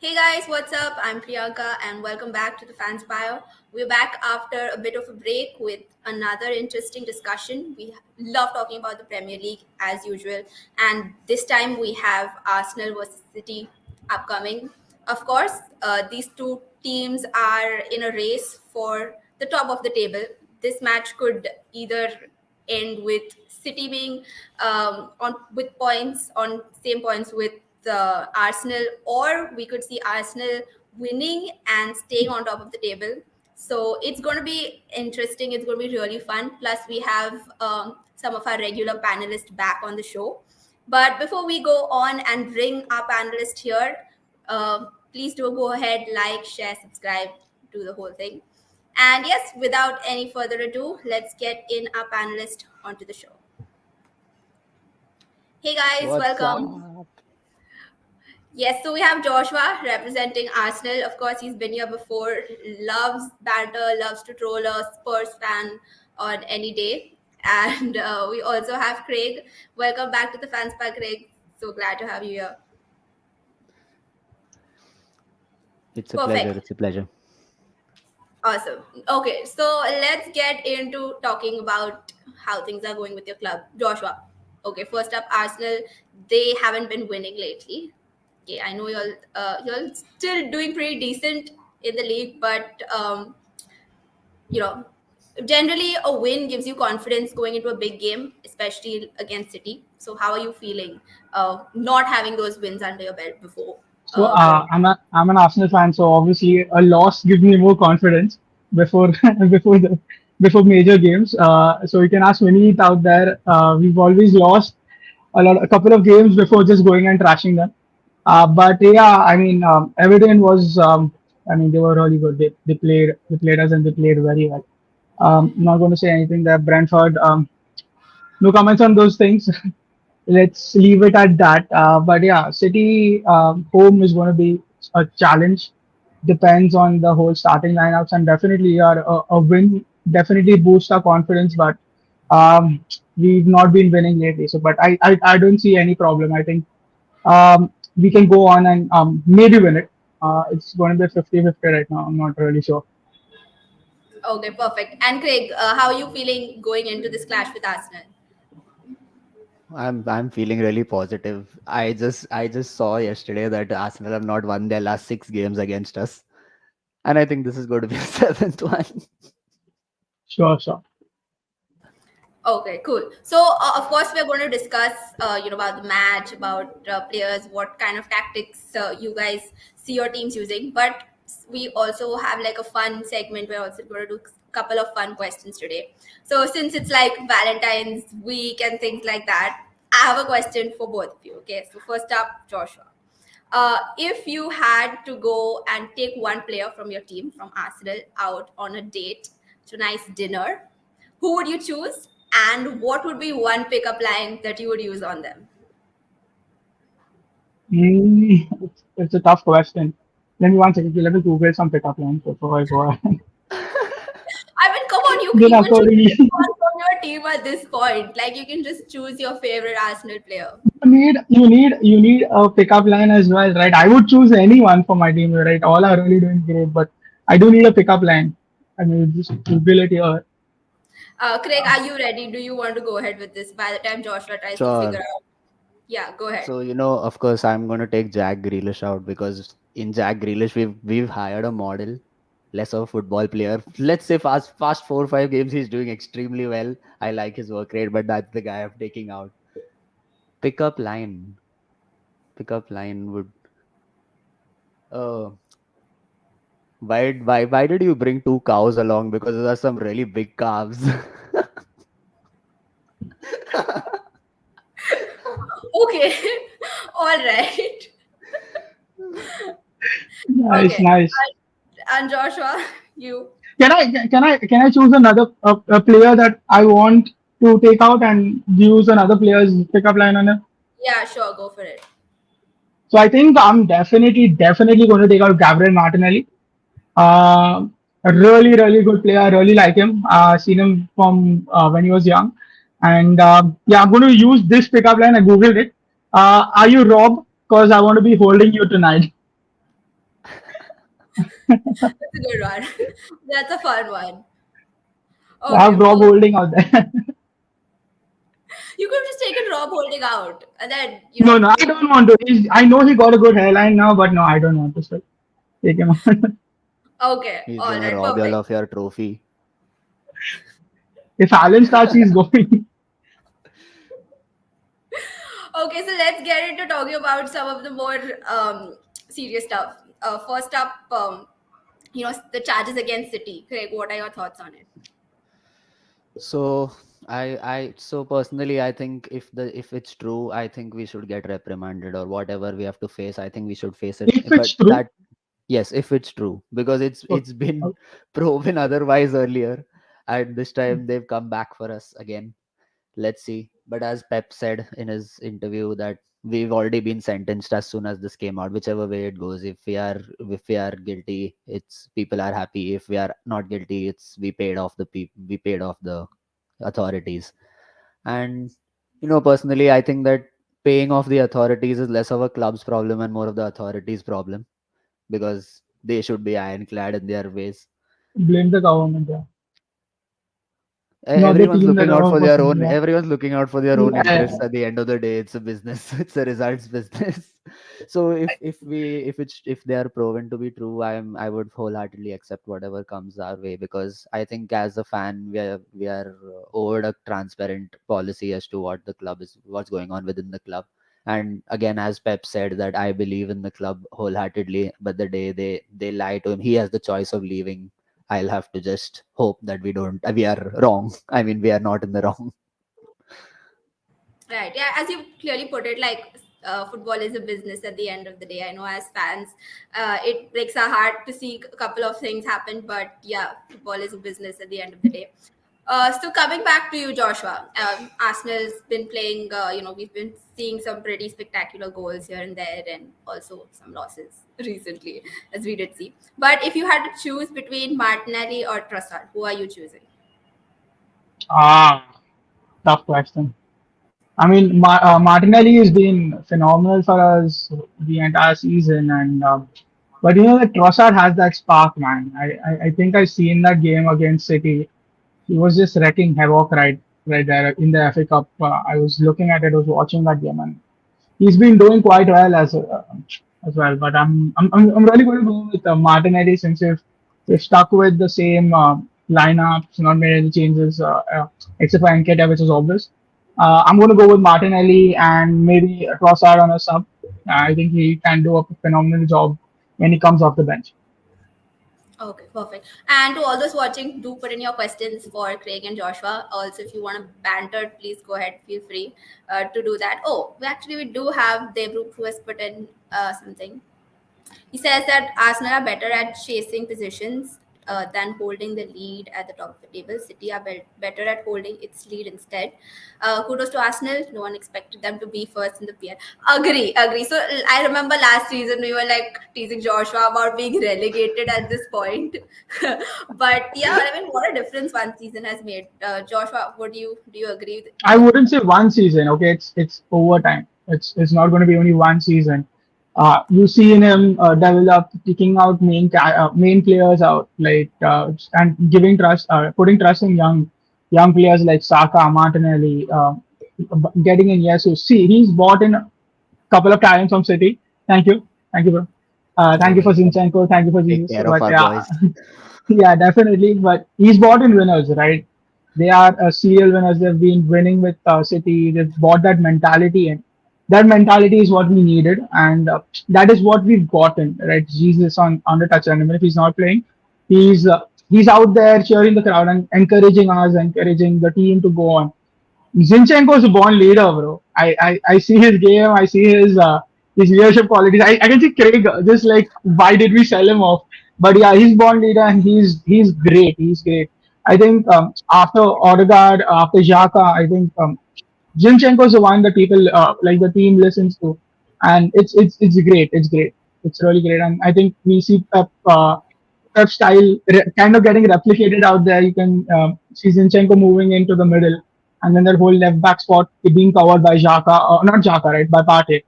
Hey guys, what's up? I'm Priyanka and welcome back to the Fanspire. We're back after a bit of a break with another interesting discussion. We love talking about the Premier League as usual, and this time we have Arsenal versus City upcoming. Of course, these two teams are in a race for the top of the table. This match could either end with City being on with points on same points with Arsenal, or we could see Arsenal winning and staying on top of the table. So it's going to be interesting. It's going to be really fun. Plus, we have some of our regular panelists back on the show. But before we go on and bring our panelist here, please do go ahead, like, share, subscribe, do the whole thing. And yes, without any further ado, let's get in our panelist onto the show. Hey guys, What's welcome. up? Yes, so we have Joshua representing Arsenal. Of course, he's been here before, loves banter, loves to troll a Spurs fan on any day. And we also have Kraig. Welcome back to the Fanspire, Kraig. So glad to have you here. It's a Perfect. pleasure. It's a pleasure. Awesome. Okay, so let's get into talking about how things are going with your club. Joshua. Okay, first up, Arsenal. They haven't been winning lately. Okay, I know you're still doing pretty decent in the league, but you know, generally a win gives you confidence going into a big game, especially against City. So how are you feeling not having those wins under your belt before? So Going? I'm an Arsenal fan, so obviously a loss gives me more confidence before before the before major games. So you can ask Vinny out there. We've always lost a couple of games before just going and trashing them. But yeah, I mean, Everton was, I mean, they were really good. They played us and they played very well. Not going to say anything there. Brentford, no comments on those things. Let's leave it at that. But yeah, City home is going to be a challenge. Depends on the whole starting lineups, and definitely a win definitely boosts our confidence. But we've not been winning lately. So, but I don't see any problem. I think we can go on and maybe win it. It's going to be 50-50 right now. I'm not really sure. Okay, perfect. And Craig, how are you feeling going into this clash with Arsenal? I'm feeling really positive. I just saw yesterday that Arsenal have not won their last 6 games against us, and I think this is going to be a seventh one. Sure, sure. Okay, cool. So, of course, we're going to discuss, about the match, about players, what kind of tactics you guys see your teams using. But we also have like a fun segment. We're also going to do a couple of fun questions today. So, since it's like Valentine's week and things like that, I have a question for both of you. Okay, so first up, Joshua. If you had to go and take one player from your team, from Arsenal, out on a date to a nice dinner, who would you choose? And what would be one pickup line that you would use on them? It's a tough question. Let me one second. Let me Google some pickup lines before I go ahead. I mean, come on, Then you should accordingly, pick one from your team at this point. Like, you can just choose your favorite Arsenal player. you need a pickup line as well, right? I would choose anyone for my team, right? All are really doing great, but I do need a pickup line. I mean, just Google it here. Craig, are you ready? Do you want to go ahead with this by the time Joshua tries to figure Sure. out? Yeah, go ahead. So of course, I'm going to take Jack Grealish out because in Jack Grealish we've hired a model, less of a football player. Let's say fast 4 or 5 games he's doing extremely well. I like his work rate, but that's the guy I'm taking out. Pickup line. Pickup line would. Uh, why did you bring 2 cows along? Because those are some really big calves. Okay, all right. Nice, Okay, nice. and Joshua, you. Can I choose another a player that I want to take out and use another player's pickup line on it? Yeah, sure, go for it. So I think I'm definitely going to take out Gabriel Martinelli. A really good player. I really like him. Seen him from when he was young, and yeah, I'm going to use this pickup line. I googled it. Are you Rob? Because I want to be holding you tonight. That's a good one. That's a fun one. I Okay, have Rob perfect. Holding out there. You could have just taken Rob Holding out, and then No, no, I don't want to. I know he got a good hairline now, but no, I don't want to still take him out. okay, He's all gonna right, rob you all perfect. of your trophy. If Alan starts, he's going. Okay, so let's get into talking about some of the more serious stuff. First up, the charges against City. Craig, what are your thoughts on it? So so personally, I think if it's true, I think we should get reprimanded or whatever we have to face. I think we should face it. If But it's true, that yes, if it's true, because okay. it's been Okay. proven otherwise earlier, and this time they've come back for us again. Let's see. But as Pep said in his interview that we've already been sentenced as soon as this came out, whichever way it goes. If we are guilty, it's people are happy. If we are not guilty, it's we paid off the authorities. And personally, I think that paying off the authorities is less of a club's problem and more of the authorities' problem, because they should be ironclad in their ways. Blame the government, yeah. Not the Everyone's team, the looking out wrong for their person, own yeah. everyone's looking out for their own interests. Yeah. At the end of the day, it's a business. It's a results business. So if they are proven to be true, I would wholeheartedly accept whatever comes our way, because I think as a fan we are owed a transparent policy as to what's going on within the club. And again, as Pep said, that I believe in the club wholeheartedly, but the day they lie to him, he has the choice of leaving. I'll have to just hope that we are wrong. I mean, we are not in the wrong. Right. Yeah, as you clearly put it, like football is a business at the end of the day. I know as fans, it breaks our heart to see a couple of things happen, but yeah, football is a business at the end of the day. So coming back to you, Joshua, Arsenal's been playing. We've been seeing some pretty spectacular goals here and there, and also some losses recently, as we did see. But if you had to choose between Martinelli or Trossard, who are you choosing? Ah, tough question. I mean, Martinelli has been phenomenal for us the entire season, and but that Trossard has that spark, man. I think I seen that game against City. He was just wrecking havoc right there in the FA Cup. I was looking at it, I was watching that game, and he's been doing quite well as well. But I'm really going to go with Martinelli, since if we've stuck with the same lineups, not made any changes except for Nketiah, which is obvious. I'm going to go with Martinelli and maybe Trossard on a sub. I think he can do a phenomenal job when he comes off the bench. Okay, perfect. And to all those watching, do put in your questions for Craig and Joshua. Also, if you want to banter, please go ahead. Feel free to do that. Oh, we do have Debruk who has put in something. He says that Arsenal are better at chasing positions than holding the lead at the top of the table. City are better at holding its lead instead. Kudos to Arsenal. No one expected them to be first in the PL. Agree. So I remember last season we were like teasing Joshua about being relegated at this point. But yeah, I mean, what a difference one season has made. Joshua, what do you agree I with? wouldn't say one season. Okay, it's over time. It's not going to be only one season. You see him develop, picking out main players out, like and giving trust, putting trust in young players like Saka, Martinelli, getting in Jesus. See, he's bought in a couple of talents from City. Thank you, bro. Thank You're you for welcome. Zinchenko. Thank you for Take Jesus. care of But our yeah, boys. yeah, definitely. But he's bought in winners, right? They are serial winners. They've been winning with City. They've bought that mentality, and that mentality is what we needed, and that is what we've gotten, right? Jesus on the touchline. Even if he's not playing, he's out there cheering the crowd and encouraging us, encouraging the team to go on. Zinchenko is a born leader, bro. I see his game. I see his leadership qualities. I can see Craig just like why did we sell him off? But yeah, he's born leader and he's great. He's great. I think after Odegaard, after Xhaka, I think Zinchenko is the one that people like the team listens to, and it's great. It's great. It's really great, and I think we see Pep style kind of getting replicated out there. You can see Zinchenko moving into the middle, and then that whole left back spot being covered by Xhaka, not Xhaka, right, by Partey,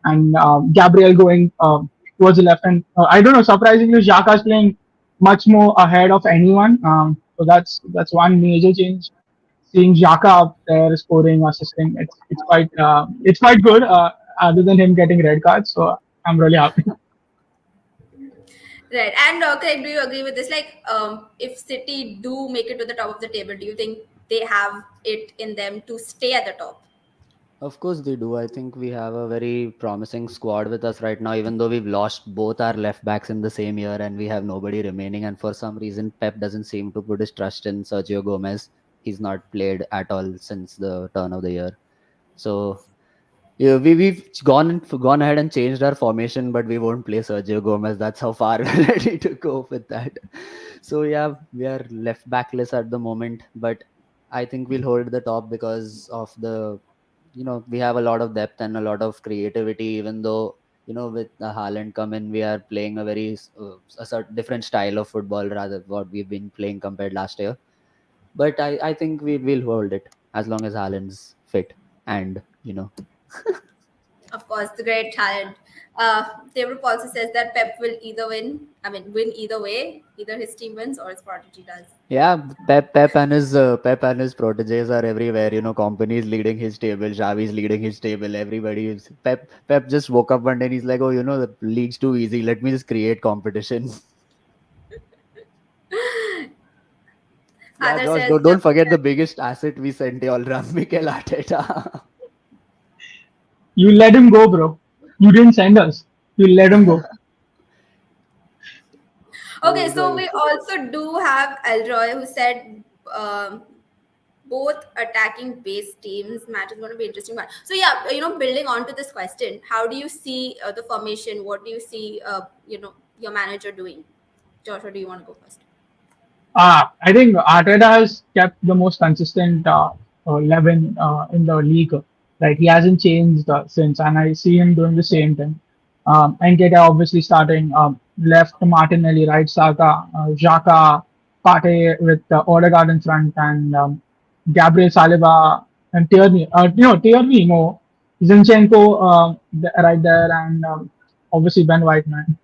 and Gabriel going. towards the left. And I don't know, surprisingly, Xhaka is playing much more ahead of anyone. So that's one major change. Seeing Xhaka up there scoring, assisting, it's quite good. Other than him getting red cards, so I'm really happy. Right. And Craig, do you agree with this? Like, if City do make it to the top of the table, do you think they have it in them to stay at the top? Of course they do. I think we have a very promising squad with us right now, even though we've lost both our left backs in the same year and we have nobody remaining. And for some reason, Pep doesn't seem to put his trust in Sergio Gomez. He's not played at all since the turn of the year. So yeah, we've gone ahead and changed our formation, but we won't play Sergio Gomez. That's how far we're ready to go with that. So yeah, we are left backless at the moment, but I think we'll hold the top because of the, we have a lot of depth and a lot of creativity. Even though, with the Haaland come in, we are playing a very a different style of football rather what we've been playing compared last year. But I think we will hold it as long as Haaland's fit and Of course, the great talent. David also says that Pep will either win. I mean, win either way. Either his team wins or his prodigy does. Yeah, Pep and his proteges are everywhere. Company is leading his table, Xavi's leading his table. Everybody is Pep just woke up one day and he's like, oh, the league's too easy. Let me just create competition. Yeah, Other Josh, says don't forget the biggest asset we sent y'all, Mikel Arteta. You let him go, bro. You didn't send us. You let him go. okay, So so we also do have Elroy who said both attacking based teams match is going to be interesting one. So yeah, building on to this question, how do you see the formation? What do you see your manager doing? Joshua, do you want to go first? I think Arteta has kept the most consistent 11 in the league. Right, he hasn't changed since, and I see him doing the same thing. And Nketiah obviously starting left Martinelli, right Saka, Xhaka, Partey with Odegaard in front, and Gabriel Saliba and Tierney. Tierney, no, Zinchenko right there, and obviously Ben Whiteman,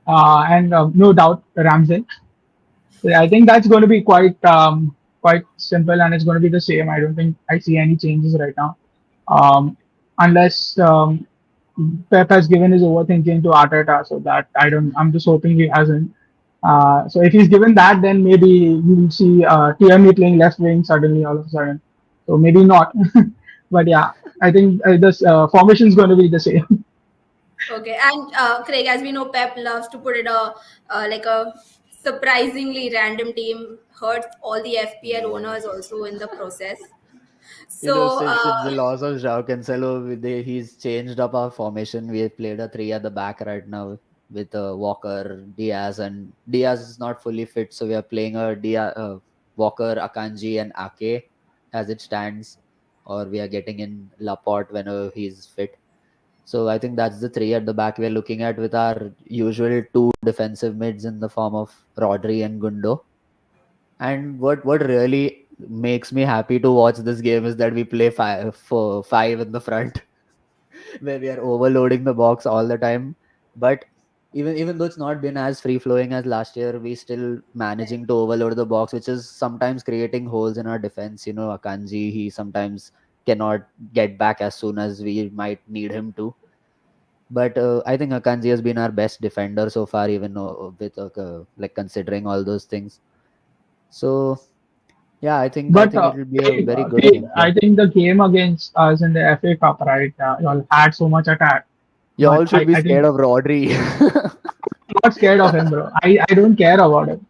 and no doubt Ramsey. Yeah, I think that's going to be quite simple, and it's going to be the same. I don't think I see any changes right now, unless Pep has given his overthinking to Arteta. So that I don't. I'm just hoping he hasn't. So if he's given that, then maybe you'll see Tierney playing left wing suddenly all of a sudden. So maybe not. But yeah, I think this formation is going to be the same. Okay, and Craig, as we know, Pep loves to put it like a surprisingly random team, hurts all the FPL owners also in the process. So since the loss of João Cancelo, he's changed up our formation. We have played a three at the back right now with Walker, Diaz, and Diaz is not fully fit, so we are playing a Walker, Akanji, and Ake as it stands, or we are getting in Laporte whenever he's fit. So I think that's the three at the back we're looking at with our usual two defensive mids in the form of Rodri and Gundo. And what really makes me happy to watch this game is that we play five in the front, where we are overloading the box all the time. But even though it's not been as free flowing as last year, we still managing to overload the box, which is sometimes creating holes in our defense. Akanji, he sometimes cannot get back as soon as we might need him to. But I think Akanji has been our best defender so far, even with like considering all those things. So yeah, I But think it will be a Craig, very good Craig, game. Yeah. I think the game against us in the FA Cup, right? You all had so much attack, You but all should be I think scared of Rodri. I'm not scared of him, bro. I don't care about him.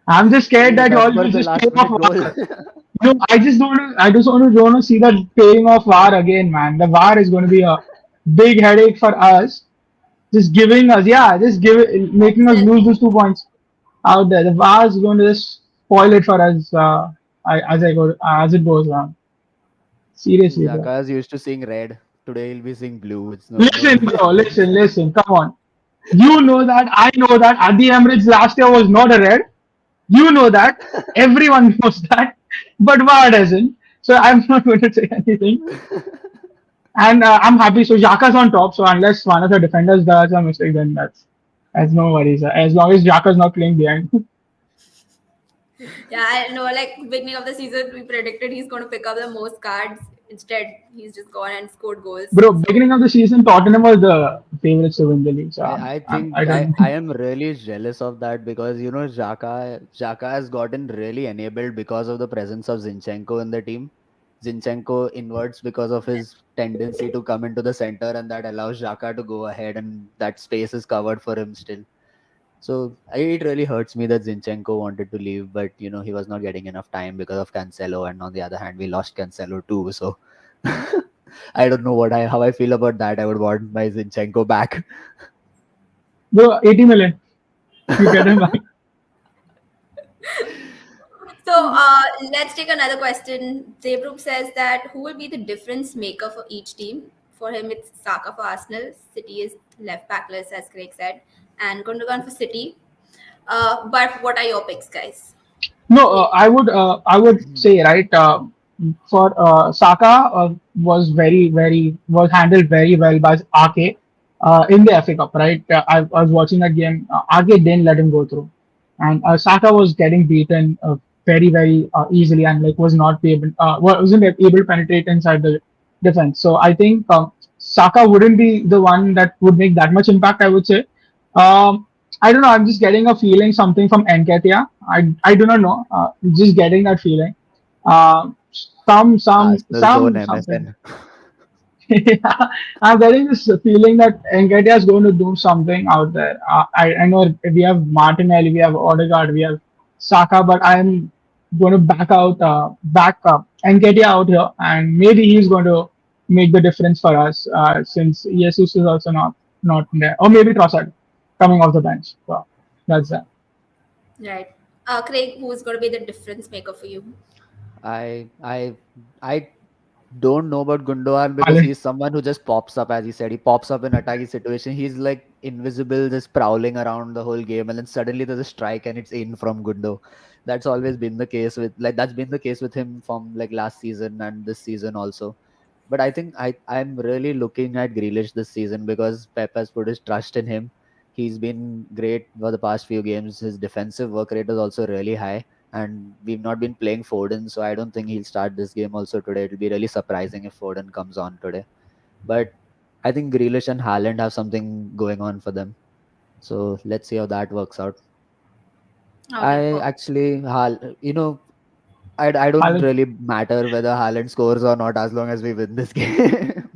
I'm just Do scared you that you all remember use the this last game of minute goal? VAR. I just want to see that paying of VAR again, man. The VAR is going to be a big headache for us. Just giving us, yeah, making us lose those 2 points out there. The VAR is going to just spoil it for us as it goes on. Seriously, bro. Zaka's used to sing red. Today he'll be singing blue. It's not going Listen, to be bro. happening. Listen. Come on. You know that. I know that. At the Emirates last year was not a red. You know that. Everyone knows that. But VAR doesn't. So I'm not going to say anything. And I'm happy. So Xhaka's on top. So unless one of the defenders does a mistake, then that's no worries. As long as Xhaka's not playing behind. Yeah, I know. Like beginning of the season, we predicted he's going to pick up the most cards. Instead, he's just gone and scored goals. Bro, So beginning of the season, Tottenham was the favorites to win the league. So I I think don't. I am really jealous of that because Xhaka has gotten really enabled because of the presence of Zinchenko in the team. Zinchenko inverts because of his tendency to come into the center, and that allows Xhaka to go ahead, and that space is covered for him still. So it really hurts me that Zinchenko wanted to leave, but he was not getting enough time because of Cancelo, and on the other hand, we lost Cancelo too. So I don't know how I feel about that. I would want my Zinchenko back. Bro, 80 million. You get him back. let's take another question. Zaybrook says that who will be the difference maker for each team? For him, it's Saka for Arsenal. City is left backless, as Craig said, and Gundogan for City. But what are your picks, guys? No, Who? I would say right for Saka was handled very well by Ake in the FA Cup, right? I was watching that game. Ake didn't let him go through, and Saka was getting beaten very easily and like was not be able wasn't able to penetrate inside the defense. So I think Saka wouldn't be the one that would make that much impact. I would say. Um, I don't know. I'm just getting a feeling something from Enketia. I do not know. Just getting that feeling. Arsenal's own Something. MSN. Yeah, I'm getting this feeling that Enketia is going to do something out there. I know we have Martinelli, we have Odegaard, we have Saka, but I'm going to back up Enketia out here, and maybe he's going to make the difference for us since Jesus is also not there, or maybe Trossard coming off the bench. So that's that. Right. Craig, who's going to be the difference maker for you? I I I don't know about Gundogan because Haaland. he's someone who just pops up, as he said. He pops up in attacking situation. He's like invisible, just prowling around the whole game, and then suddenly there's a strike and it's in from Gundo. That's always been the case that's been the case with him from like last season and this season also. But I think I'm really looking at Grealish this season because Pep has put his trust in him. He's been great for the past few games. His defensive work rate is also really high, and we've not been playing Foden, so I don't think he'll start this game also today. It'll be really surprising if Foden comes on today. But I think Grealish and Haaland have something going on for them. So let's see how that works out. Okay, I perfect. actually, I don't Haaland. really matter whether Haaland scores or not as long as we win this game.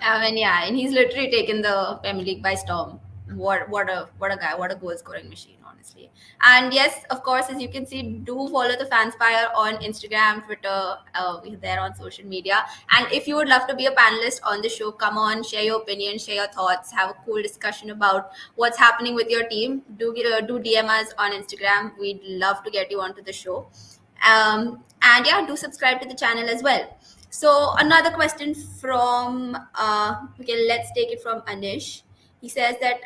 I mean, yeah, and he's literally taken the Premier League by storm. What a guy! What a goal scoring machine, honestly. And yes, of course, as you can see, do follow the Fanspire on Instagram, Twitter. We're there on social media. And if you would love to be a panelist on the show, come on, share your opinion, share your thoughts, have a cool discussion about what's happening with your team. Do DM us on Instagram. We'd love to get you onto the show. And yeah, do subscribe to the channel as well. So another question from okay, let's take it from Anish. He says that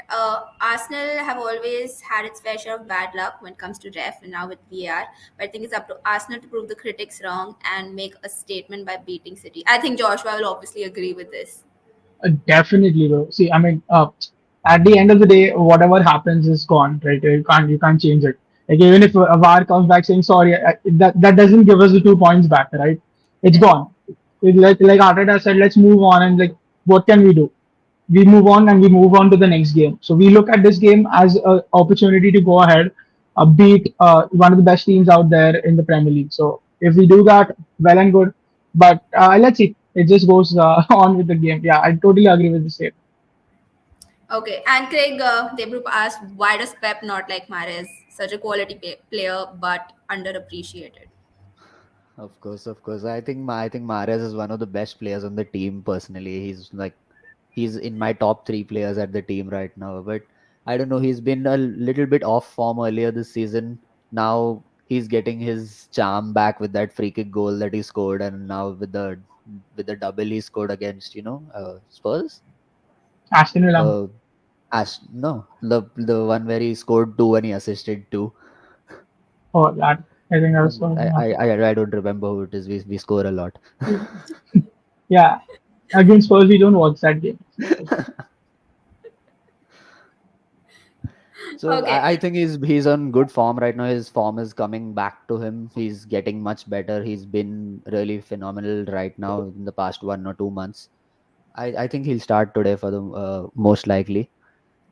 Arsenal have always had its fair share of bad luck when it comes to ref and now with VAR. But I think it's up to Arsenal to prove the critics wrong and make a statement by beating City. I think Joshua will obviously agree with this. Definitely, bro. See, I mean, at the end of the day, whatever happens is gone, right? You can't change it. Like even if a VAR comes back saying sorry, that doesn't give us the 2 points back, right? It's Right. gone. Like Arteta said, let's move on and like what can we do? We move on and we move on to the next game. So we look at this game as an opportunity to go ahead, beat one of the best teams out there in the Premier League. So if we do that, well and good. But let's see. It just goes on with the game. Yeah, I totally agree with the statement. Okay, and Craig, Debrup asked, why does Pep not like Mahrez? Such a quality player, but underappreciated. Of course, of course. I think Mahrez is one of the best players on the team personally. He's in my top three players at the team right now. But I don't know, he's been a little bit off form earlier this season. Now he's getting his charm back with that free kick goal that he scored, and now with the double he scored against Spurs. Aston Villa. Uh, no, the one where he scored two and he assisted two. Oh, that I think that was I, I I I don't remember who it is. We score a lot. Yeah, against Spurs we don't watch that game. So Okay. I think he's on good form right now. His form is coming back to him. He's getting much better. He's been really phenomenal right now in the past 1 or 2 months. I think he'll start today for the most likely.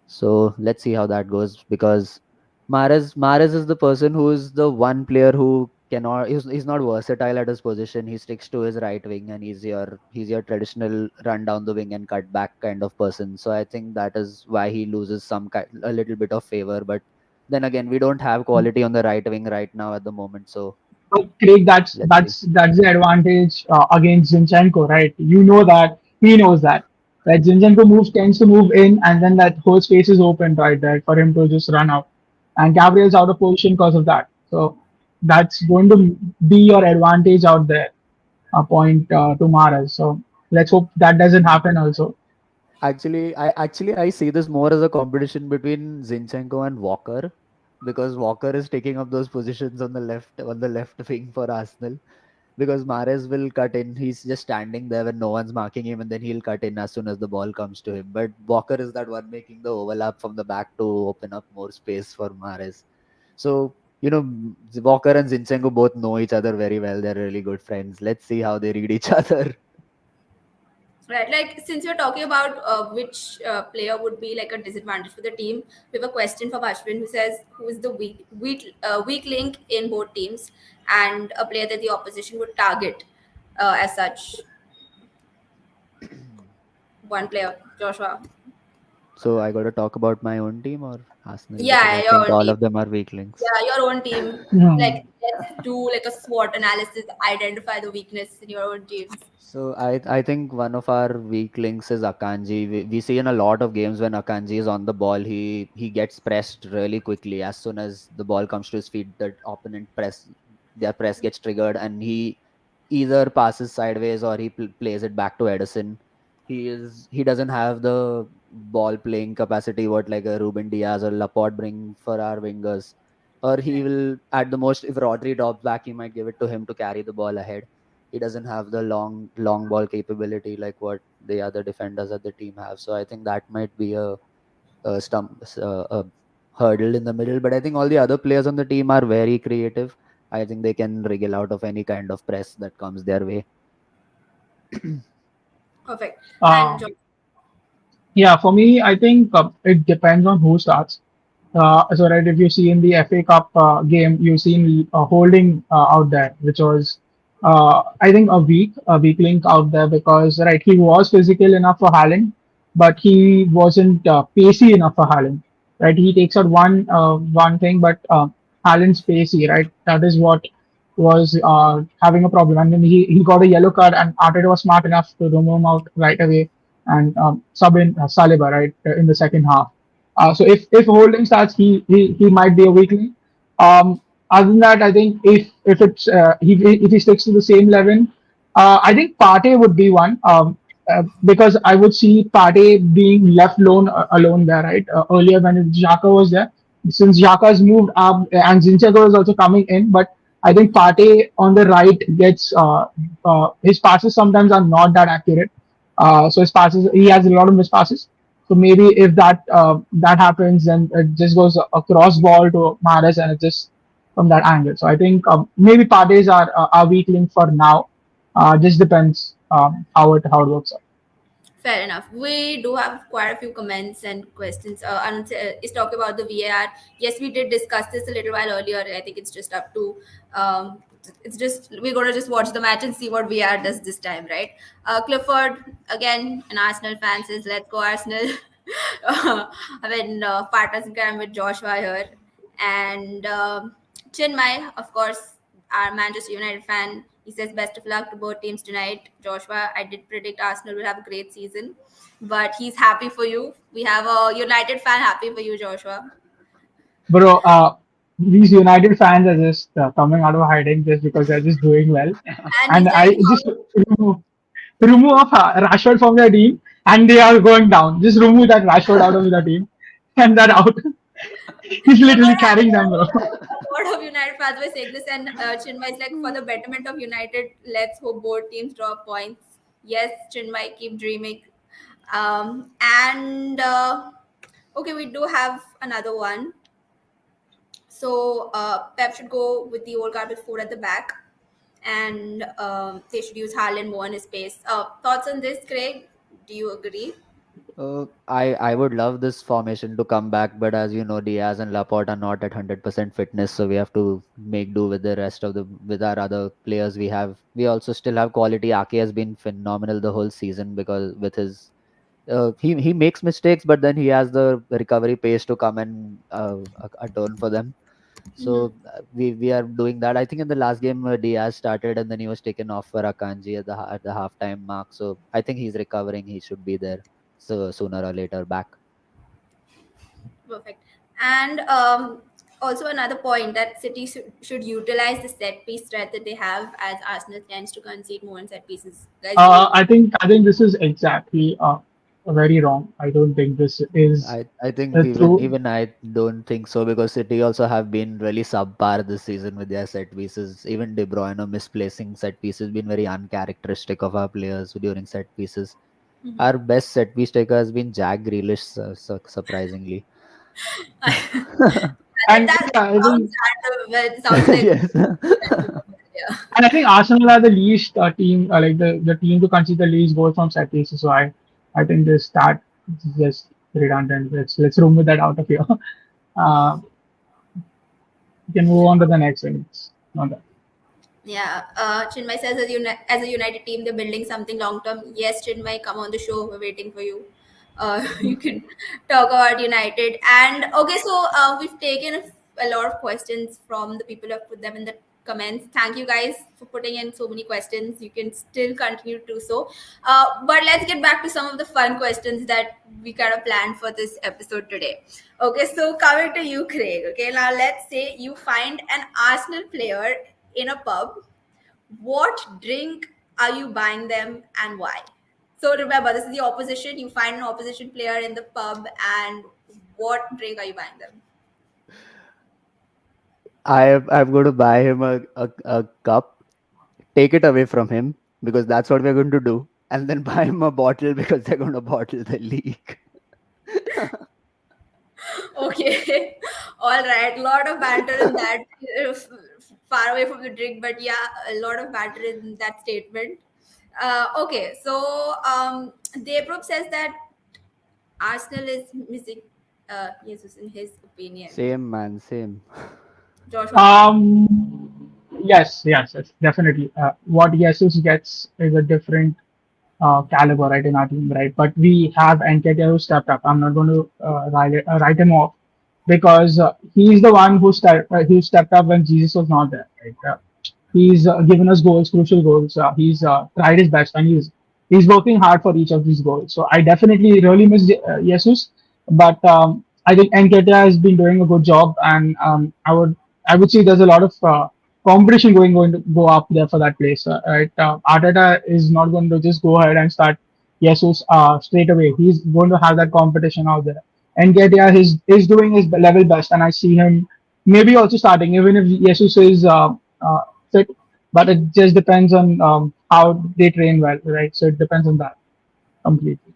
So let's see how that goes, because Mahrez is the person who is the one player who cannot he's not versatile at his position. He sticks to his right wing, and he's your traditional run down the wing and cut back kind of person. So I think that is why he loses a little bit of favor. But then again, we don't have quality on the right wing right now at the moment. So But Craig, that's let's see. that's that's the advantage against Zinchenko, right? You know that he knows that. That Zinchenko tends to move in, and then that whole space is open right there for him to just run out. And Gabriel's out of position because of that. So that's going to be your advantage out there. A point to Maras. So let's hope that doesn't happen also. I see this more as a competition between Zinchenko and Walker, because Walker is taking up those positions on the left wing for Arsenal. Because Mahrez will cut in, he's just standing there when no one's marking him, and then he'll cut in as soon as the ball comes to him. But Walker is that one making the overlap from the back to open up more space for Mahrez. So Walker and Zinchenko both know each other very well. They're really good friends. Let's see how they read each other. Right, like since you're talking about which player would be like a disadvantage for the team, we have a question from Ashwin who says who is the weak link in both teams and a player that the opposition would target as such. One player, Joshua. So I got to talk about my own team or Arsenal, because Yeah, I your think own all team. of them are weak links. Yeah, your own team. Hmm. Like let's do like a SWOT analysis, identify the weakness in your own teams. So I think one of our weak links is Akanji. We see in a lot of games when Akanji is on the ball, he gets pressed really quickly. As soon as the ball comes to his feet, the opponent their press gets triggered, and he either passes sideways or he plays it back to Edison. He doesn't have the ball playing capacity what like a Ruben Diaz or Laporte bring for our wingers. Or he Right. will, at the most, if Rodri drops back, he might give it to him to carry the ball ahead. He doesn't have the long ball capability like what the other defenders at the team have. So I think that might be a hurdle in the middle. But I think all the other players on the team are very creative. I think they can wriggle out of any kind of press that comes their way. Perfect. And Uh, Yeah, for me, I think it depends on who starts. So, right, if you see in the FA Cup game, you've seen Holding out there, which was, I think, a weak link out there because, right, he was physical enough for Haaland, but he wasn't pacey enough for Haaland. Right, he takes out one thing, but Haaland's pacey, right? That is what was having a problem. And then he got a yellow card, and Arteta was smart enough to remove him out right away and sub in Saliba right in the second half. So if Holding starts, he might be a weakling. Um, Other than that, I think if he sticks to the same 11, I think Partey would be one. Because I would see Partey being left alone there, right? Earlier when Xhaka was there, since Xhaka's moved up and Zinchenko is also coming in, but I think Partey on the right gets his passes sometimes are not that accurate. So his passes, he has a lot of missed passes. So maybe if that happens, then it just goes a cross ball to Mahrez, and it just from that angle. So I think maybe Partey's are weak link for now. Just depends how it works out. fair enough. We do have quite a few comments and questions. Anand is talking about the VAR. Yes, we did discuss this a little while earlier. I think it's just up to. It's just we're gonna just watch the match and see what VAR does this time, right? Clifford again, an Arsenal fan says, "Let's go Arsenal." I mean, partners in crime with Joshua here, and Chinmay, of course, our Manchester United fan. He says, best of luck to both teams tonight. Joshua, I did predict Arsenal will have a great season, but he's happy for you. We have a United fan happy for you, Joshua. Bro, these United fans are just coming out of hiding just because they're just doing well, And and he's like, I just remove, Rashford from their team, and they are going down. Just remove that Rashford out of the team, and that out. He's literally carrying them, bro. a lot of United fans were saying this, and Chinmay is like, for the betterment of United, let's hope both teams draw points. Yes, Chinmay, keep dreaming. And okay, we do have another one. So Pep should go with the old guard with four at the back, and they should use Haaland more in his space. Thoughts on this, Craig? Do you agree? I would love this formation to come back, but as you know, Diaz and Laporte are not at 100% fitness, so we have to make do with the rest of the with our other players we have. We also still have quality. Ake has been phenomenal the whole season because with his he makes mistakes, but then he has the recovery pace to come and atone for them. Mm-hmm. So we are doing that. I think in the last game Diaz started and then he was taken off for Akanji at at the halftime mark. So I think he's recovering. He should be there so sooner or later back. Perfect. And also another point that City should utilize the set piece threat that they have, as Arsenal tends to concede more in set pieces. Guys, do you agree? I think this is exactly very wrong. I don't think this is I think true. even I don't think so because City also have been really subpar this season with their set pieces. Even De Bruyne misplacing set pieces been very uncharacteristic of our players during set pieces. Mhm. Our best set piece taker has been Jack Grealish, surprisingly. And That yeah, I sounds think random, but it sounds like Yes. yeah. and I think Arsenal are the least team, like the team to concede the least goal from set pieces. So I think this start is just redundant. Let's remove that out of here. Uh, we can move on to the next one. It's not that. Yeah, Chinmay says as a United team, they're building something long term. Yes, Chinmay, come on the show. We're waiting for you. You can talk about United. And okay, so we've taken a lot of questions from the people who have put them in the comments. Thank you guys for putting in so many questions. You can still continue to do so. But let's get back to some of the fun questions that we kind of planned for this episode today. Okay, so coming to you, Craig. Okay, now let's say you find an Arsenal player in a pub. What drink are you buying them and why? So remember, this is the opposition. You find an opposition player in the pub, and what drink are you buying them? I'm going to buy him a cup, take it away from him because that's what we're going to do, and then buy him a bottle because they're going to bottle the league. Okay, all right. A lot of banter in that, far away from the drink, but yeah, a lot of banter in that statement. Okay, so Deprop says that Arsenal is missing Jesus in his opinion. Same man, same. Joshua, Yes, definitely. What Jesus gets is a different caliber, right, in our team, right? But we have Nketiah who stepped up. I'm not going to write him off because he's the one who stepped up when Jesus was not there, right? He's given us goals, crucial goals. He's tried his best, and he's working hard for each of these goals. So I definitely really miss Jesus, but I think Nketiah has been doing a good job, and I would say there's a lot of competition going to go up there for that place. Right, Arteta is not going to just go ahead and start Jesus straight away. He's going to have that competition out there. Nketiah is doing his level best, and I see him maybe also starting even if Jesus is fit, but it just depends on how they train well, right? So it depends on that completely.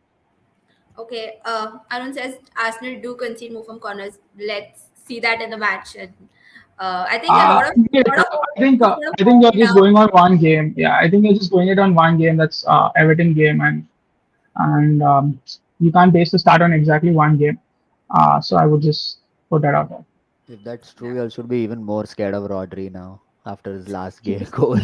okay, Arun says Arsenal do concede more from corners. Let's see that in the match. And I think a Yes, lot of I think you're pointed just out. going on one game. Yeah, I think you're just going it on one game. That's Everton game, and you can't base the start on exactly one game. So I would just put that out there. If that's Yeah. true, you should be even more scared of Rodri now after his last game goal.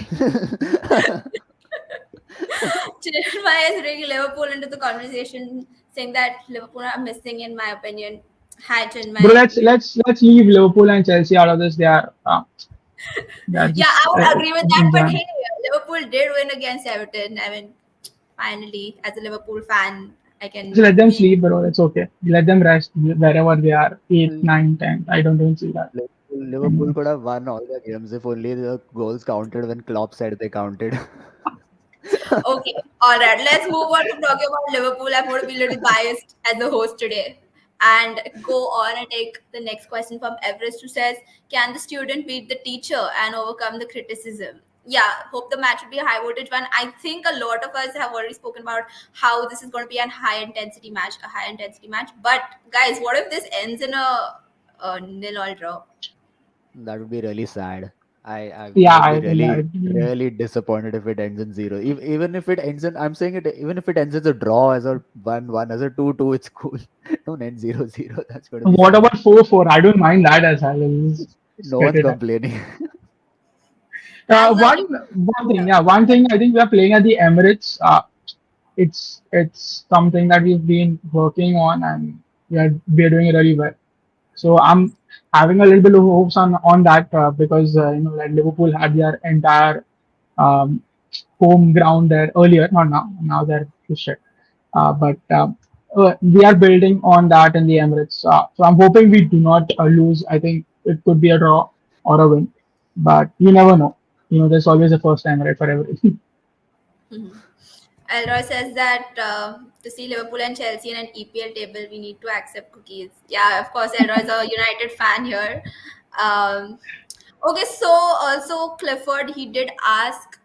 Chirmaya is bringing Liverpool into the conversation, saying that Liverpool are missing, in my opinion. Hi, But Chinmay. let's leave Liverpool and Chelsea out of this. They are Yeah, I just would agree with that. in But general. hey, Liverpool did win against Everton. I mean, finally, as a Liverpool fan, I So can let them be. sleep, bro. It's okay. Let them rest wherever they are. 8, 9, 10. I don't even see that Liverpool anymore. could have won all the games if only the goals counted when Klopp said they counted. Okay, all right. Let's move on to talking about Liverpool. I'm going to be a little biased as the host today, and go on and take the next question from Everest, who says, "Can the student beat the teacher and overcome the criticism?" yeah, hope the match will be a high voltage one. I think a lot of us have already spoken about how this is going to be a high intensity match. But guys, what if this ends in a nil all draw? That would be really sad. I Yeah, would be I think really I think really disappointed if it ends in zero. Even if it ends in, I'm saying it, even if it ends as a draw, as a 1-1, as a 2-2, it's cool. Don't end 0-0. That's going to be what sad. about 4-4? I don't mind that as well. Just No get one's it done. complaining. As long One as one thing, yeah, one thing I think we are playing at the Emirates. It's something that we've been working on, and we are doing it really well. So I'm having a little bit of hopes on that because like Liverpool had their entire um, home ground there earlier, not now. Now they're shit. But we are building on that in the Emirates. So I'm hoping we do not lose. I think it could be a draw or a win, but you never know. There's always a first time right for everything. Mhm. Elroy says that to see Liverpool and Chelsea in an EPL table, we need to accept cookies. Yeah, of course, Elroy is a United fan here. Um, okay, so also Clifford, he did ask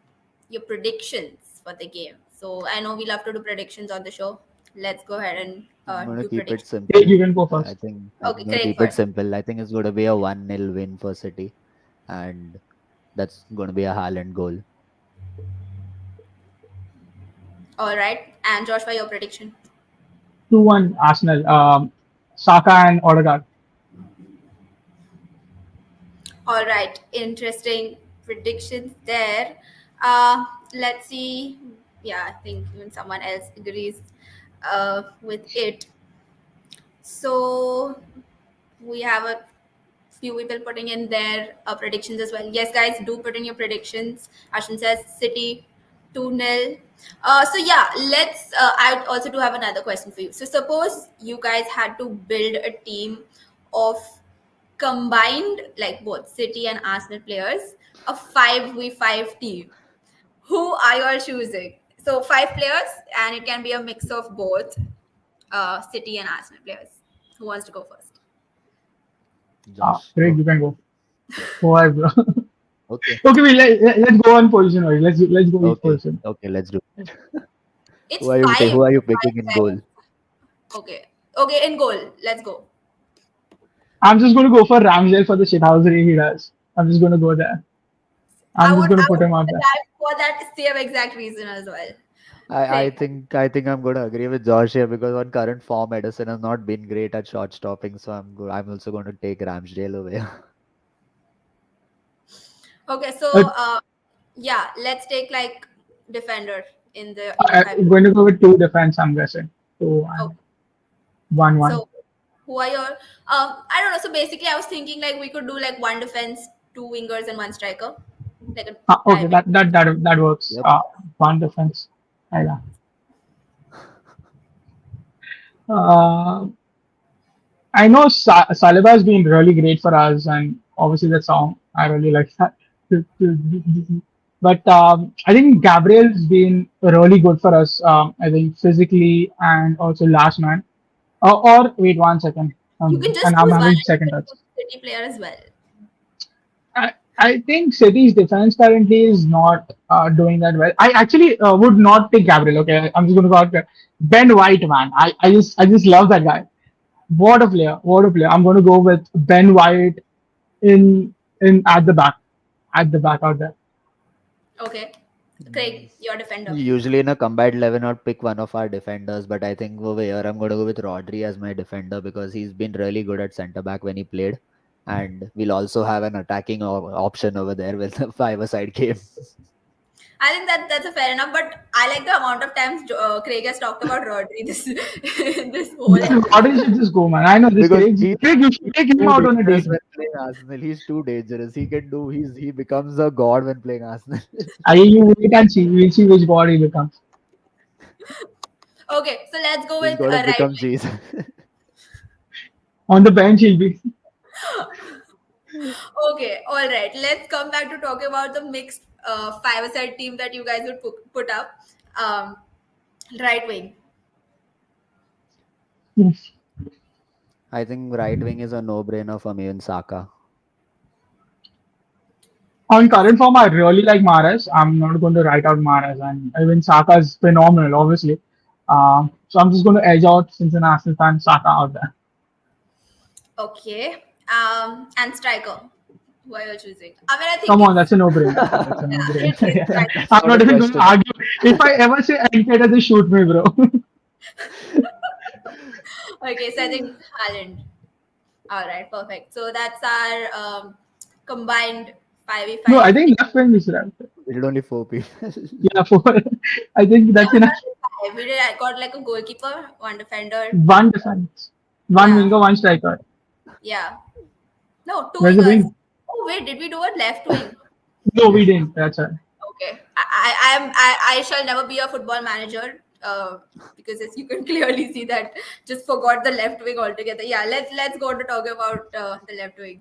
your predictions for the game. So I know we love to do predictions on the show. Let's go ahead and I'm going to do keep it predictions. Craig, simple. you can go I first. think I'm Okay, going to Craig keep it first. simple. I think it's going to be a 1-0 win for City, and that's going to be a Haaland goal. All right, and Joshua, your prediction. 2-1 Arsenal. Saka and Odegaard. All right, interesting predictions there. Let's see. Yeah, I think even someone else agrees with it. So we have a few people putting in their predictions as well. Yes, guys, do put in your predictions. Ashwin says City 2-0. So yeah, let's. I also do have another question for you. So suppose you guys had to build a team of combined, like both City and Arsenal players, a 5v5 team. Who are you all choosing? So five players, and it can be a mix of both City and Arsenal players. Who wants to go first? Josh, Craig, go. you can go. Go ahead, bro. Okay, Okay, let's go on position wise. Let's go each okay, person. okay. Let's do. It's Who are you? five. Who are you Five picking in guys. goal? Okay. Okay, in goal. Let's go. I'm just going to go for Ramsdale for the shithousery he does. I'm just going to go there. I'm just going to I put would him out put there. that for that same exact reason as well. I Craig. think I'm going to agree with Josh here because on current form, Edison has not been great at shot stopping. So I'm also going to take Ramsdale away. Okay, so Uh, yeah, let's take like defender in the five. I'm going to go with two defense. I'm guessing 2-1, Okay. 1-1. So who are your I don't know. So basically I was thinking like we could do like one defense, two wingers and one striker. Like a Okay, diamond. that works. Yep. One defense. Yeah. Uh, I know Saliba has been really great for us, and obviously that song I really like that. But I think Gabriel's been really good for us. I think physically and also last man. Or wait 1 second. You can And just I'm choose one having and you second can thoughts. choose City player as well. I think City's defense currently is not doing that well. I actually would not take Gabriel. Okay, I'm just going to go out there. Ben White, man. I just love that guy. What a player! What a player! I'm going to go with Ben White in at the back out there. Okay. Mm, Craig, your defender. Usually in a combined 11, I'd pick one of our defenders, but I think over here I'm going to go with Rodri as my defender because he's been really good at centre back when he played. And we'll also have an attacking option over there with a five-a-side game. I think that's a fair enough, but I like the amount of times Craig has talked about Rodri this this whole Then episode. Rodri should just go, man. I know this Because Craig. he's Craig, you should take him too out on a dangerous date. when playing Arsenal. He's too dangerous. He becomes a god when playing Arsenal. I you wait and see. We'll see which god he becomes. Okay, so let's go He's with got to right become Jesus. On the bench, he'll be. wing. Okay, all right. Let's come back to talk about the mixed five-a-side team that you guys would put up. Um, right wing. I think right wing is a no-brainer for me in Saka. On current form, I really like Mahrez. I'm not going to write out Mahrez, and even Saka is phenomenal, obviously. So I'm just going to edge out since an Arsenal fan, Saka out there. Okay. And striker. Who are you choosing? I mean, I think Come on, it's that's a no-brainer. That's a yeah, it's no-brainer. striker. I'm Not a not even going to question. argue. If I ever say Arteta, just shoot me, bro. Okay, so I think Haaland. All right, perfect. So that's our combined No, I 5v5. think left wing is right. We did only 4 people. Yeah, four. I think No, that's enough. not 5. We did, I got like a goalkeeper, one defender. One defense, one Yeah, winger, one striker. yeah. No, two Where's the wingers. wing? Oh wait, did we do a left wing? No, we didn't. That's right. Okay, I shall never be a football manager. Because as you can clearly see that just forgot the left wing altogether. Yeah, let's go to talk about the left wing.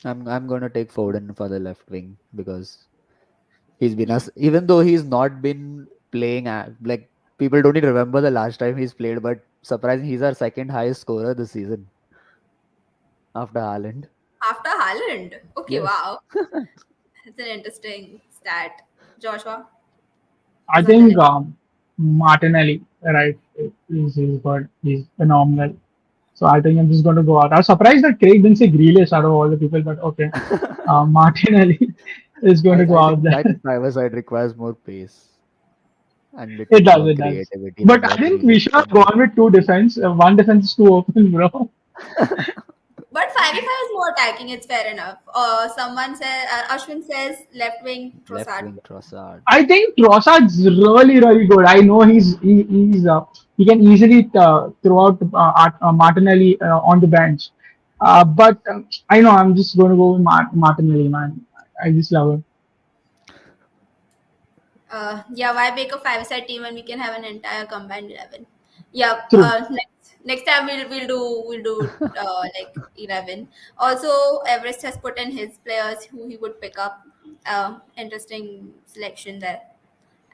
I'm gonna take Foden for the left wing because he's been us, even though he's not been playing like people don't even remember the last time he's played, but surprising he's our second highest scorer this season after Haaland. After Haaland. Okay, Yes. wow. It's an interesting stat. Joshua, I who's on the think left? Martinelli, right? He's good. He's phenomenal. So I think I'm just going to go out. I was surprised that Craig didn't say Grealish out of all the people, but okay. Martinelli is going to go I out think there. five side requires more pace and little It does, more it does. creativity than But I what think we Grealish should have can do. gone with two defense. One defense is too open, bro. But 5v5 is more attacking, it's fair enough. Someone says, Ashwin says left wing Left Trossard. wing Trossard. I think Trossard's really, really good. I know he can easily throw out Martinelli on the bench. But I know I'm just going to go with Martinelli, man. I just love him. Yeah, why make a five-side team when we can have an entire combined 11? Yeah, True. next time we'll do like 11. Also, Everest has put in his players who he would pick up. Interesting selection there.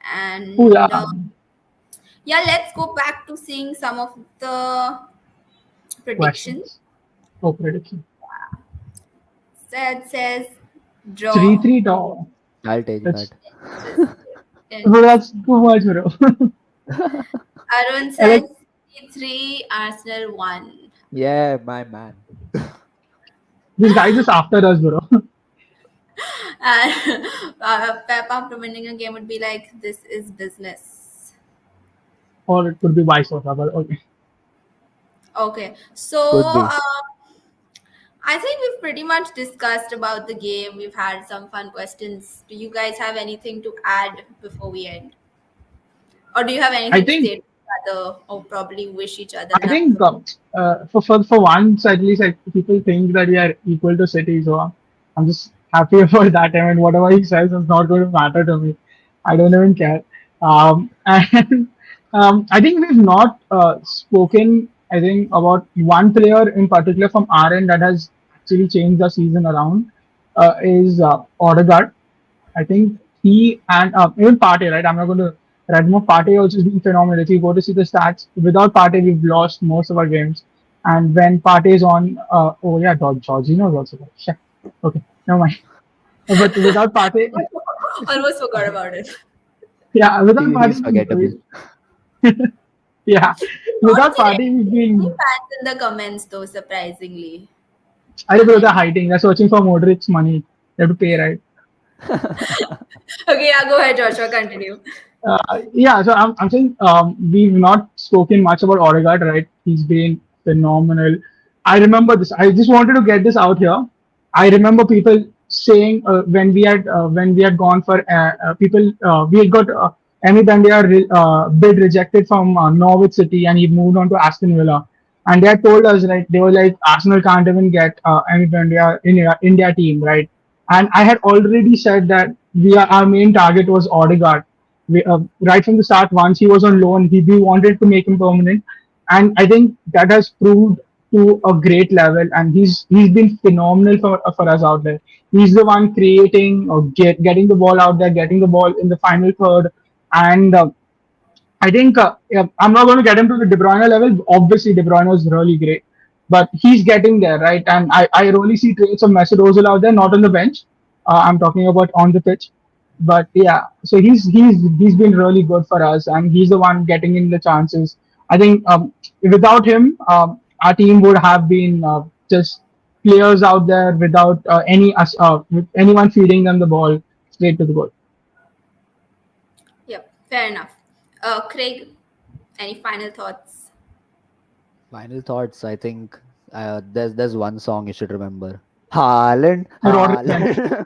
Oh, And yeah. yeah, let's go back to seeing some of the predictions. Questions. Oh, prediction. Sad says draw. 3-3 draw. I'll take That's, that. bro, that's too much, bro. Arun I says like 3 Arsenal 1. Yeah, my man. this guy just after us, bro. And Pep after winning a game would be like, this is business. Or it could be vice versa, but okay. Okay, so Could be. I think we've pretty much discussed about the game. We've had some fun questions. Do you guys have anything to add before we end? Or do you have I anything to think say to each other or probably wish each other I luck? think for once at least like people think that we are equal to City, so I'm just happy about that. I mean, whatever he says is not going to matter to me. I don't even care. And I think we've not spoken. I think about one player in particular from our end that has actually changed the season around is Odegaard. I think he and even Partey, right? I'm not going to write more. Partey also has been phenomenal. If you go to see the stats, without Partey, we've lost most of our games. And when Partey is on, oh yeah, Jorginho is also there. Shit. Okay, never mind. But without Partey, Almost forgot about it. yeah, without He's Partey, forgettable. yeah, without Honestly, Partey, we've any been. fans in the comments though, surprisingly. I don't know, they're hiding. They're searching for Modric's money. They have to pay, right? Okay, yeah, go ahead, Joshua, continue. Yeah, so I'm saying we've not spoken much about Odegaard, right? He's been phenomenal. I remember this. I just wanted to get this out here. I remember people saying when we had gone for people we had got Emi Bandia bid rejected from Norwich City and he moved on to Aston Villa. And they had told us right they were like Arsenal can't even get Emi Bandia in India team, right? And I had already said that our main target was Odegaard right from the start. Once he was on loan, we wanted to make him permanent, and I think that has proved to a great level. And he's been phenomenal for us out there. He's the one creating or getting the ball out there, getting the ball in the final third, and I think yeah, I'm not going to get him to the De Bruyne level. Obviously, De Bruyne was really great, but he's getting there, right? And I really see traits of Mesut Ozil out there, not on the bench. I'm talking about on the pitch. But yeah, so he's been really good for us, and he's the one getting in the chances. I think without him, our team would have been just players out there without with anyone feeding them the ball straight to the goal. Yep, fair enough. Craig, any final thoughts? Final thoughts. I think there's one song you should remember. Haaland, Rodri then. Haaland.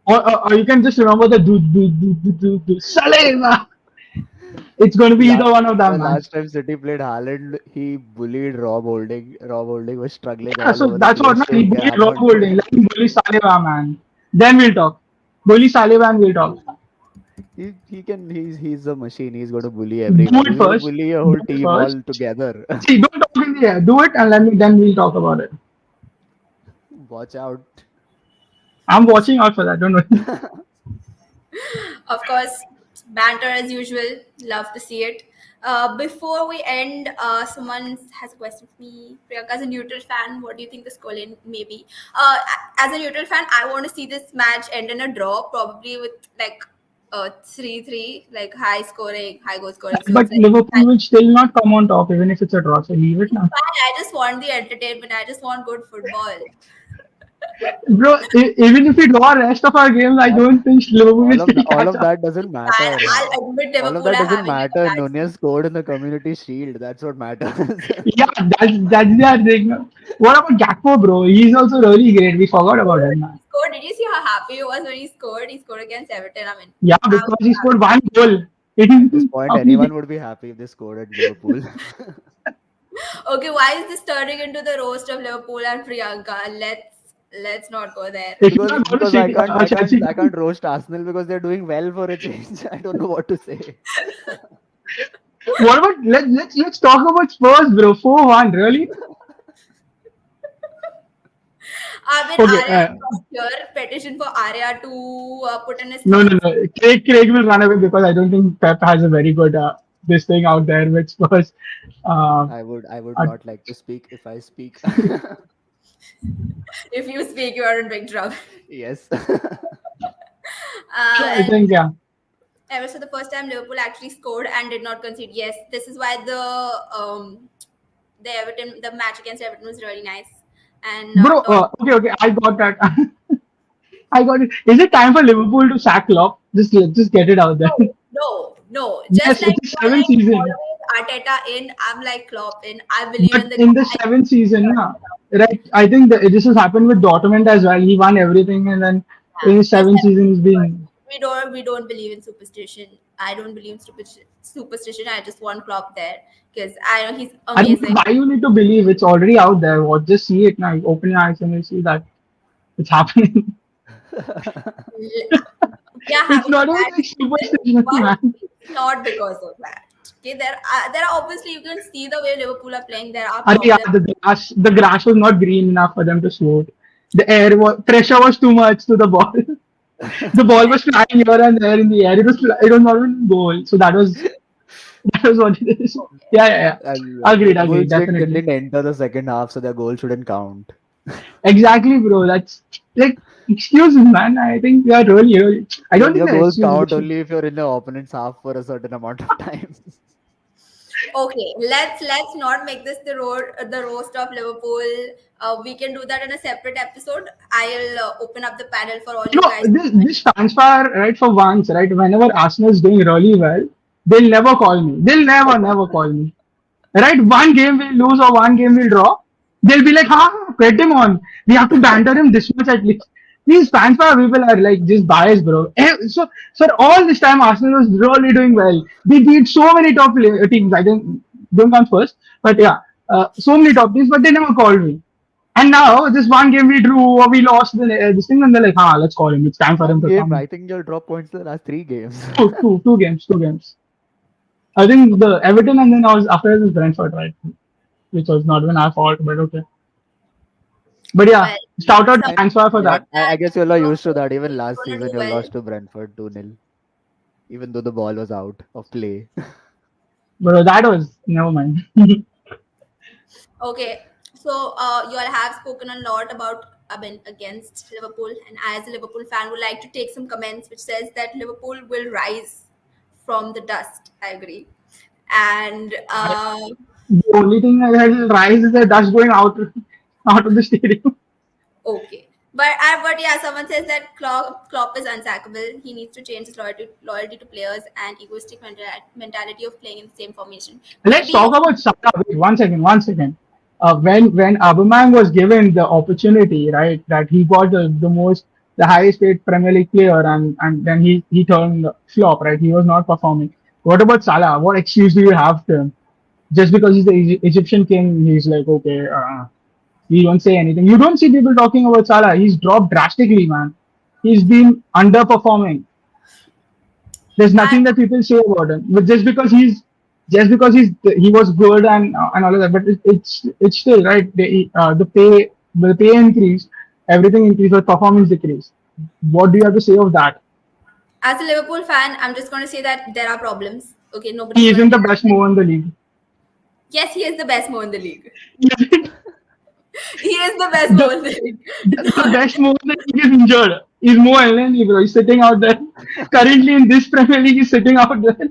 Or you can just remember the do Salema. It's going to be last either one of the them, man. last time City played Haaland, he bullied Rob Holding. Rob Holding was struggling Yeah, all so over the that's what place, man. He showing their bullied Rob Holding. advantage. Let him bully Saliba, man. Then we'll talk. Bully Saliba and we'll talk. He can he's a machine. He's going to bully Do everyone. it He's going to first. bully a Do whole it team first. all together. See, don't talk in the air. Do it and then we'll talk about it. Watch out. I'm watching out for that. Don't worry. Of course, banter as usual. Love to see it. Before we end, someone has a question for me. Priyanka, as a neutral fan, what do you think the scoreline may be? As a neutral fan, I want to see this match end in a draw, probably with like 3-3, like high scoring, high goal scoring. So But it's like Liverpool will still not come on top even if it's a draw. So leave it it's now. fine. I just want the entertainment. I just want good football. Bro, even if we draw rest of our games, I That don't think Liverpool will still all catch of up. that doesn't Fine. matter. I'll admit All of Liverpool that are doesn't having a matter. bad Nunez scored in the Community Shield. That's what matters. Yeah, that's their thing. What about Gakpo, bro? He's also really great. We forgot about him, man. he scored. Did you see how happy he was when he scored? He scored against Everton. I mean, Yeah, I was because he scored happy. one goal. At this In point, how many anyone games? would be happy if they scored at Liverpool. Okay, why is this turning into the roast of Liverpool and Priyanka? Let's not go there. If you because not go to because I City, can't I can't Chelsea, I can't roast Arsenal because they're doing well for a change. I don't know what to say. what about let's talk about Spurs, bro. 4-1, really? I mean, Okay, Arya here petition for Arya to put in his no, no, thoughts. no. Craig will run away because I don't think Pep has a very good this thing out there with Spurs. Uh, I would uh, not like to speak if I speak. If you speak, you are in big trouble. Yes. so I And think yeah. ever so the first time Liverpool actually scored and did not concede. Yes, this is why the Everton the match against Everton was really nice. And Bro, talk okay, I got that. I got it. Is it time for Liverpool to sack Klopp? Just get it out there. no. Just Yes, like it's the you're seventh like season. always Arteta in, I'm like Klopp in. I believe But in the in the guy. seventh season, right? I think this has happened with Dortmund as well. He won everything, and then in his Yeah, the seventh season, he's but been. we don't believe in superstition. I don't believe in superstition. I just want Klopp there because I know he's I don't know amazing. why you need to believe it's already out there. What? Just see it now. Open your eyes and you see that it's happening. We are It's having a not even bad like season, superstition, but man. it's not because of that. Okay, there are obviously you can see the way Liverpool are playing. There are Yeah, problems. the grass was not green enough for them to shoot. The pressure was too much to the ball. The ball was flying here and there in the air. It was not even goal. So that was what it is. Yeah. And Agreed, Wolves definitely. didn't enter the second half, so their goal shouldn't count. Exactly, bro. That's like excuses, man. I think we are really. I don't think Your they're goals excuses. count only if you're in the opponent's half for a certain amount of time. Okay, let's not make this the roast of Liverpool. We can do that in a separate episode. I'll open up the panel for all you guys. This Fanspire, right, for once, right, whenever Arsenal is doing really well, they'll never call me. They'll never call me. Right? One game we'll lose or one game we'll draw. They'll be like, get him on. We have to banter him this much at least. These Fanspire people are like just biased, bro. So all this time Arsenal was really doing well. They beat so many teams. I don't count first, but yeah, so many top teams, but they never called me. And now this one game we drew or we lost this thing, and they're like, let's call him. It's time for him One to game, come. I think you'll drop points in the last three games. Two games. I think the Everton and then I was after this Brentford, right? Which was not even our fault, but okay. But yeah, Well, shout out to support And Answer for yeah, that. that I guess you're used to Liverpool that. Even is last gonna season, do you well. lost to Brentford 2-0, even though the ball was out of play. But that was never mind. Okay, so you all have spoken a lot about against Liverpool, and I, as a Liverpool fan, would like to take some comments which says that Liverpool will rise from the dust. I agree, and The only thing that will rise is the dust going out of the stadium. okay. But yeah, someone says that Klopp is unsackable. He needs to change his loyalty to players and egoistic mentality of playing in the same formation. Let's Maybe. talk about Salah. Wait, one second, one second. When Aubameyang was given the opportunity, right, that he got the highest paid Premier League player, and then he turned flop, right? He was not performing. What about Salah? What excuse do you have to him? Just because he's the Egyptian king, he's like, okay, he won't say anything. You don't see people talking about Salah. He's dropped drastically, man. He's been underperforming. There's I, nothing that people say about him, but just because he was good and all of that. But it's still right. The pay increase, everything increased, but performance decreased. What do you have to say of that? as a Liverpool fan, I'm just going to say that there are problems. Okay, nobody's He going isn't to the deny best that. mover in the league. Yes, he is the best mo in the league. He isn't He is the best mo the, in the league. the Not, best mover in the league is injured. He's more elderly, bro. He's sitting out there. Currently in this Premier League, he's sitting out there.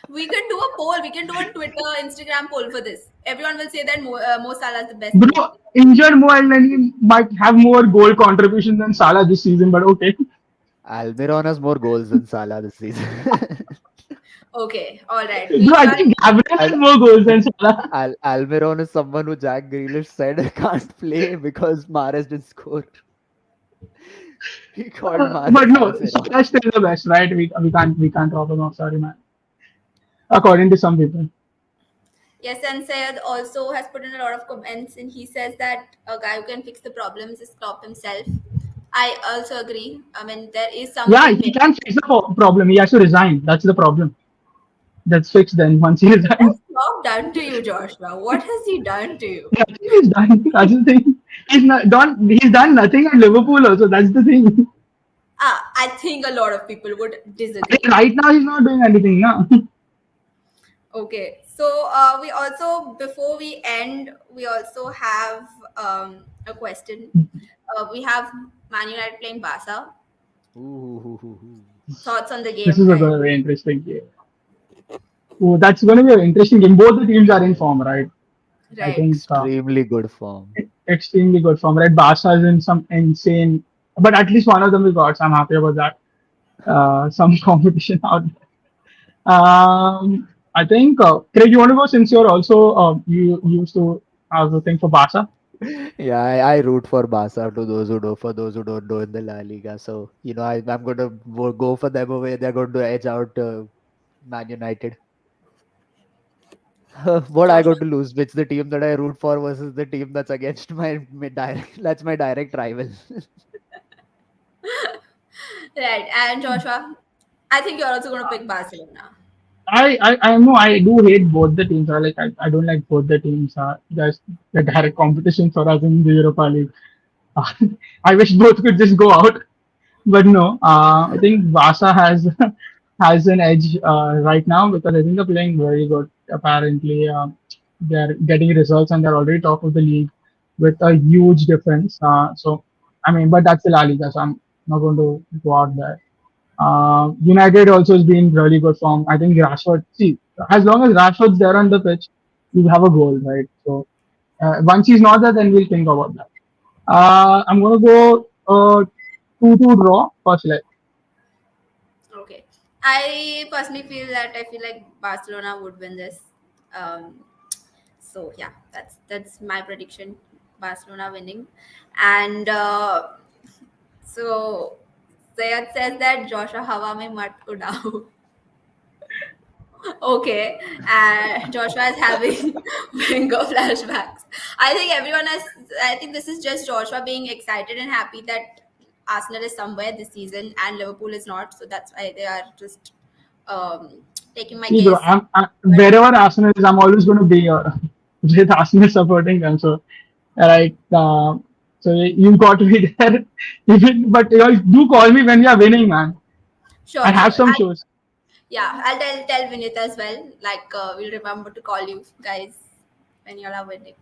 we can do a poll. We can do a Twitter, Instagram poll for this. Everyone will say that Mo Salah is the best mo in the Bro, league. injured Mo Elneny might have more goal contribution than Salah this season, but okay. Almiron has more goals than Salah this season. Okay, all right. Bro, We I are think Gabriel has Al- more goals than Salah. Almiron is someone who Jack Grealish said can't play because Mahrez didn't score. He called But Mahrez no, Almiron. Salah is still the best, right? We can't drop him off. Sorry, man. According to some people. yes, and Sayed also has put in a lot of comments, and he says that a guy who can fix the problems is Klopp himself. I also agree. I mean, there is Yeah, something he missing. can't fix the problem. He has to resign. That's the problem. That's fixed then once he What has resigns. Klopp done to you, Joshua? What has he done to you? Nothing is done. That's the thing. He's done nothing at Liverpool also. That's the thing. I think a lot of people would Like, disagree. right now he's not doing anything, no. Okay, so we also, before we end, we also have a question. We have Man United playing Barca. Ooh. Thoughts on the This game, is a guys? very interesting game. Oh, that's going to be an interesting game. Both the teams are in form, right? I Right. think Extremely good form. extremely good form, right? Barca is in some insane, but at least one of them we got. So I'm happy about that. Some competition out there. I think, Craig, you want to go since you're also you used to have a thing for Barca. Yeah, I root for Barca to those who do for those who don't know in the La Liga. So I'm going to go for them away. They're going to edge out Man United. What I Joshua. got to lose? Which the team that I root for versus the team that's against my direct that's my direct rival. Right, and Joshua, I think you're also going to pick Barcelona. I know I do hate both the teams. I don't like both the teams. There's the direct competition for us in the Europa League. Uh, I wish both could just go out, but no. I think Barca has has an edge right now because I think they're playing very good. Apparently, they're getting results and they're already top of the league with a huge difference. So I mean, but that's the La Liga, so I'm not going to go out there. United also has been really good form. I think Rashford. See, as long as Rashford's there on the pitch, you have a goal, right? So once he's not there, then we'll think about that. I'm gonna go 2-2 draw first leg. Okay. I personally feel that I feel like Barcelona would win this. Um, so yeah, that's my prediction. Barcelona winning, and so Sayed says that Joshua Hawa mein mat udao. Okay, and Joshua is having Wenger flashbacks. I think everyone has. I think this is just Joshua being excited and happy that Arsenal is somewhere this season and Liverpool is not. So that's why they are just taking my See, bro, case. But wherever Arsenal is, I'm always going to be with Arsenal supporting them. So, right, so you got to be there. But you do call me when we are winning, man. I sure, have sure. some shows. Yeah, I'll tell Vinith as well. Like we'll remember to call you guys when you all are winning.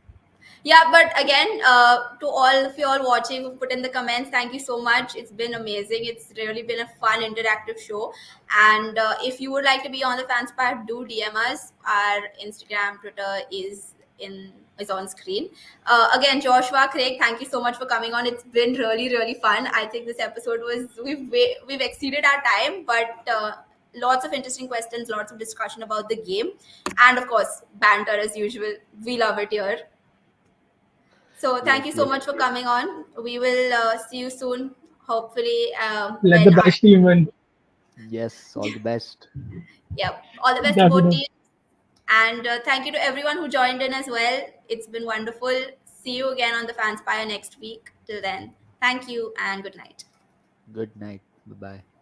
Yeah, but again, to all of you all watching who put in the comments, thank you so much. It's been amazing. It's really been a fun, interactive show. And if you would like to be on the Fanspire, do DM us. Our Instagram, Twitter is on screen. Again, Joshua, Craig, thank you so much for coming on. It's been really, really fun. I think this episode was we've exceeded our time, but lots of interesting questions, lots of discussion about the game, and of course, banter as usual. We love it here. So thank Yes, you so yes, much for coming on. We will see you soon. Hopefully, Let the when our best team win. yes. All the best. yeah, all the best to both Definitely. teams. And thank you to everyone who joined in as well. It's been wonderful. See you again on the Fanspire next week. Till then, thank you and good night. Good night. Bye bye.